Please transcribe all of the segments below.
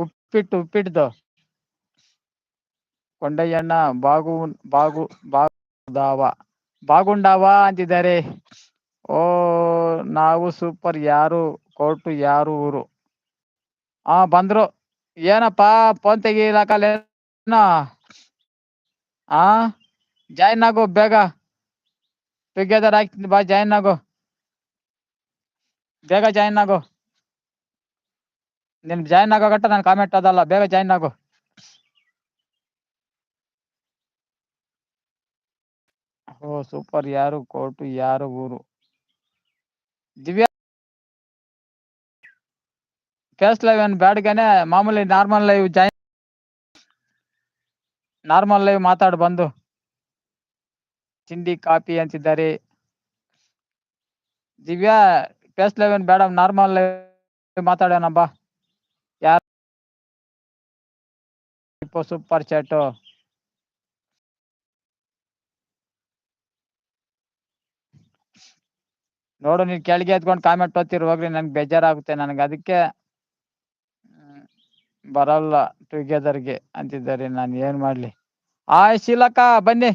ಉಪ್ಪಿಟ್ಟು ಕೊಂಡಯ್ಯಣ್ಣ ಬಾಗುದಾವ ಬಾಗುಂಡಾವ ಅಂತಿದ್ದಾರೆ. ಓ ನಾವು ಸೂಪರ್. ಯಾರು ಕೋರ್ಟು ಯಾರು ಊರು? ಬಂದ್ರು. ಏನಪ್ಪಾ ಫೋನ್ ತೆಗಿಲಕಲ್ಲ? ಜಾಯಿನ್ ಆಗು ಬೇಗ. ಟುಗೆದರ್ ಆಗ್ತೀನಿ ಬಾ, ಜಾಯಿನ್ ಆಗು ಬೇಗ. ಜಾಯಿನ್ ಆಗು. ನಿನ್ ಜಾಯಿನ್ ಆಗೋಗಟ್ಟ ನಾನು ಕಾಮೆಂಟ್ ಅದಲ್ಲ. ಬೇಗ ಜಾಯಿನ್ ಆಗು. ಓ ಸೂಪರ್. ಯಾರು ಕೋರ್ಟು ಯಾರು ಊರು? ದಿವ್ಯಾ ಫೇಸ್ ಲೈವ್ ಏನ್ ಬ್ಯಾಡ್ಗೇನೆ, ಮಾಮೂಲಿ normal live join. Normal live ಮಾತಾಡು ಬಂದು. ತಿಂಡಿ ಕಾಫಿ ಅಂತಿದ್ದಾರೆ. ದಿವ್ಯಾ ಫೇಸ್ ಲೈವ್ ಏನ್ ಬೇಡ, ನಾರ್ಮಲ್ ಲೈವ್ ಮಾತಾಡೋಣ ಬಾ. ಯಾರು ಸೂಪರ್ ಚಾಟು? ನೋಡು, ನೀನ್ ಕೆಳಗೆ ಎತ್ಕೊಂಡು ಕಾಮೆಂಟ್ ಓದ್ತಿರು ಹೋಗ್ರಿ. ನನ್ಗೆ ಬೇಜಾರಾಗುತ್ತೆ. ನನಗೆ ಅದಕ್ಕೆ ಬರಲ್ಲ ಟುಗೆದರ್ಗೆ ಅಂತಿದ್ದಾರೆ. ನಾನು ಏನ್ ಮಾಡ್ಲಿ? ಶೀಲಕ್ಕ ಬನ್ನಿ.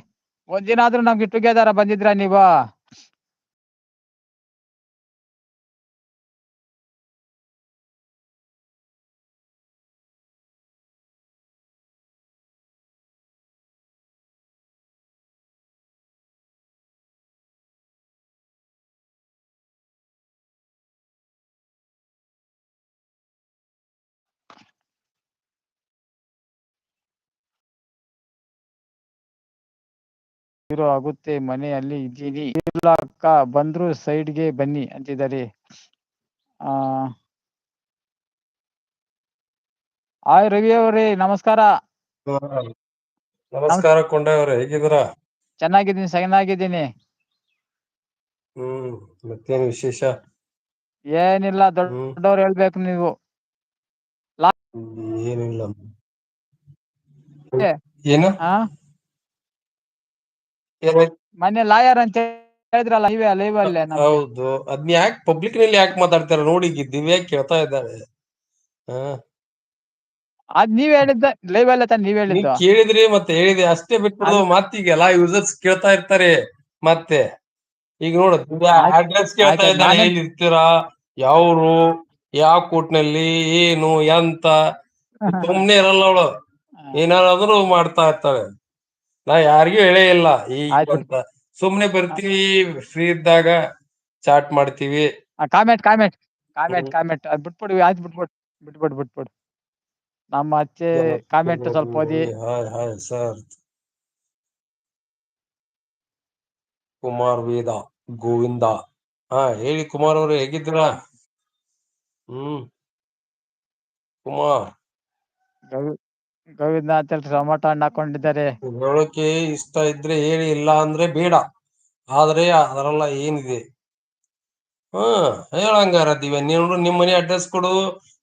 ಒಂದಿನ ಆದ್ರೂ ನಮ್ಗೆ ಟುಗೆದರ್ ಬಂದಿದ್ರ ನೀವು? ಇರೋ ಆಗುತ್ತೆ, ಮನೆಯಲ್ಲಿ ಇದ್ದೀನಿ. ಶೀಲಕ್ಕ ಬಂದ್ರು ಸೈಡ್ಗೆ ಬನ್ನಿ ಅಂತಿದ್ದಾರೆ. ಹಾಯ್ ರವಿ ಅವರೇ, ನಮಸ್ಕಾರ. ನಮಸ್ಕಾರ ಕೊಂಡಯ್ಯವ್ರೆ, ಹೇಗಿದ್ದೀರಾ? ಚೆನ್ನಾಗಿದ್ದೀನಿ. ಮತ್ತೇನು ವಿಶೇಷ? ಏನಿಲ್ಲ, ದೊಡ್ಡವ್ರು ಹೇಳ್ಬೇಕು ನೀವು. ಏನಿಲ್ಲ. ಏನು ಮೊನ್ನೆ ಲಾಯರ್ ಅಂತ ಹೇಳಿದ್ರಲ್ಲ, ಲೈವ್ ಅಲ್ಲೇ ನಮ್ಗೆ. ಹೌದು, ಅದ್ನ ಯಾಕೆ ಪಬ್ಲಿಕ್ ನಲ್ಲಿ ಯಾಕೆ ಮಾತಾಡ್ತಾರ? ನೋಡಿ, ದಿವ್ಯಾ ಕೇಳ್ತಾ ಇದ್ದಾರೆ. ಅದ್ ನೀವ್ ಹೇಳಿದ್ದ ಲೈವ್ ಅಲ್ಲೇ ತಾನೆ ನೀವ್ ನೀವ್ ಹೇಳಿದ್ದು. ಕೇಳಿದ್ರಿ ಮತ್ತೆ ಹೇಳಿದ್ರಿ ಅಷ್ಟೇ ಬಿಟ್ಬಿಡೋದು. ಮತ್ತೀಗ ಎಲ್ಲಾ ಯೂಸರ್ಸ್ ಕೇಳ್ತಾ ಇರ್ತಾರೆ. ಮತ್ತೆ ಈಗ ನೋಡು, ಅಡ್ರೆಸ್ ಕೇಳ್ತಾ ಇದ್ದಾರೆ. ಎಲ್ಲಿ ಇರ್ತೀರಾ, ಯಾವ್ರು, ಯಾವ ಕೋರ್ಟ್ನಲ್ಲಿ, ಏನು ಎಂತ. ಸುಮ್ನೆ ಇರಲ್ಲ ಅವಳು, ಏನಾದ್ರು ಮಾಡ್ತಾ ಇರ್ತಾಳೆ. ನಾ ಯಾರಿಗೂ ಹೇಳೇ ಇಲ್ಲ ಈಗ ಅಂತ. ಸುಮ್ನೆ ಬರ್ತೀವಿ, ಫ್ರೀ ಇದ್ದಾಗ ಚಾಟ್ ಮಾಡ್ತೀವಿ. ಕಾಮೆಂಟ್ ಅದ್ ಬಿಟ್ಬಿಡು. ಆಯ್ತು, ಬಿಟ್ಬಿಡು. ನಮ್ಮ ಅಚ್ಚೆ ಕಾಮೆಂಟ್ ಸ್ವಲ್ಪ ಓದಿ. Hi sir. ಕುಮಾರ್ ವೇದ ಗೋವಿಂದ. ಹೇಳಿ ಕುಮಾರ್ ಅವ್ರೆ, ಹೇಗಿದ್ದೀರಾ? ಕುಮಾರ್ ಗೋವಿಂದ ಅಂತ ಟೊಮೊಟೊ ಹಣ್ಣು ಹಾಕೊಂಡಿದ್ದಾರೆ. ಹೇಳೋಕೆ ಇಷ್ಟ ಇದ್ರೆ ಹೇಳಿ, ಇಲ್ಲ ಅಂದ್ರೆ ಬೇಡ. ಆದ್ರೆ ಅದರೆಲ್ಲ ಏನಿದೆ? ಹೇಳಂಗಾರ ದಿವ್ಯಾ, ನೀನು ನಿಮ್ ಮನೆ ಅಡ್ರೆಸ್ ಕೊಡು.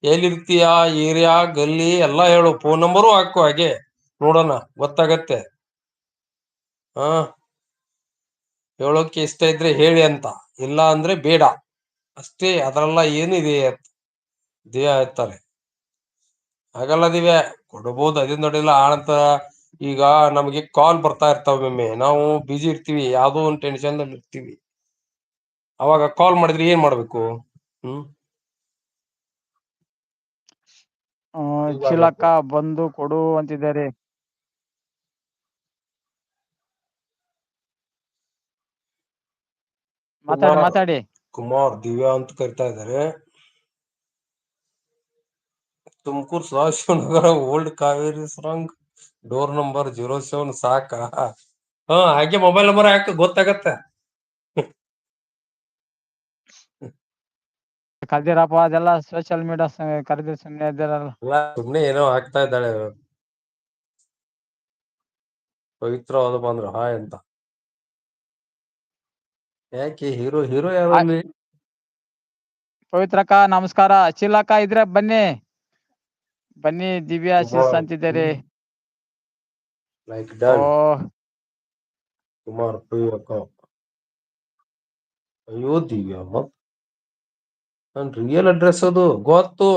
ಎಲ್ಲಿರ್ತೀಯ, ಏರಿಯಾ, ಗಲ್ಲಿ ಎಲ್ಲಾ ಹೇಳು. ಫೋನ್ ನಂಬರು ಹಾಕು, ಹಾಗೆ ನೋಡೋಣ, ಗೊತ್ತಾಗತ್ತೆ. ಹೇಳೋಕೆ ಇಷ್ಟ ಇದ್ರೆ ಹೇಳಿ ಅಂತ, ಇಲ್ಲ ಅಂದ್ರೆ ಬೇಡ ಅಷ್ಟೇ. ಅದರೆಲ್ಲ ಏನಿದೆ ಅಂತ ದಿವ್ಯಾ ಹೇಳ್ತಾರೆ. ಹಾಗಲ್ಲ ದಿವ್ಯಾ, ಕೊಡ್ಬೋದು, ಅದೇನ್ ದೊಡ್ಡಿಲ್ಲ. ಆನಂತರ ಈಗ ನಮ್ಗೆ ಕಾಲ್ ಬರ್ತಾ ಇರ್ತಾವ. ಒಮ್ಮೆ ನಾವು ಬಿಜಿ ಇರ್ತೀವಿ, ಯಾವ್ದೋ ಒಂದು ಟೆನ್ಷನ್ ಅಲ್ಲಿ ಇರ್ತೀವಿ. ಅವಾಗ ಕಾಲ್ ಮಾಡಿದ್ರೆ ಏನ್ ಮಾಡ್ಬೇಕು? ಶೀಲಕ್ಕ ಬಂದು ಕೊಡು ಅಂತಿದ್ದಾರೆ. ಮಾತಾಡಿ. ಕುಮಾರ್ ದಿವ್ಯಾ ಅಂತ ಕರಿತಾ ಇದ್ದಾರೆ. ತುಮಕೂರು ಸದಾಶಿವನಗರ ಓಲ್ಡ್ ಕಾವೇರಿ ಸ್ರಾಂಗ್ ಡೋರ್ ನಂಬರ್ 07 ಸಾಕ? ಹಾಗೆ ಮೊಬೈಲ್ ನಂಬರ್ ಹಾಕ, ಗೊತ್ತಾಗತ್ತ. ಕರ್ದಿರಪ್ಪ, ಅದೆಲ್ಲ ಸೋಷಿಯಲ್ ಮೀಡಿಯಾ ಕರೆದಿ ಸುಮ್ನೆ ಇದ್ದಾರಲ್ಲ. ಸುಮ್ನೆ ಏನೋ ಆಗ್ತಾ ಇದ್ದಾಳೆ. ಪವಿತ್ರ ಅದು ಬಂದ್ರು ಹಾಯ್ ಅಂತ. ಯಾಕೆ ಹೀರೋ ಯಾರು ಅಲ್ಲಿ? ಪವಿತ್ರಕ್ಕ ನಮಸ್ಕಾರ. ಶೀಲಕ್ಕ ಇದ್ರೆ ಬನ್ನಿ. ದಿವ್ಯಾ ಆಶೀಸ್ ಅಂತಿದ್ದಾರೆ. ಕುಮಾರ್ ಅಯ್ಯೋ ದಿವ್ಯಾ, ನನ್ ರಿಯಲ್ ಅಡ್ರೆಸ್ ಅದು ಗೊತ್ತು.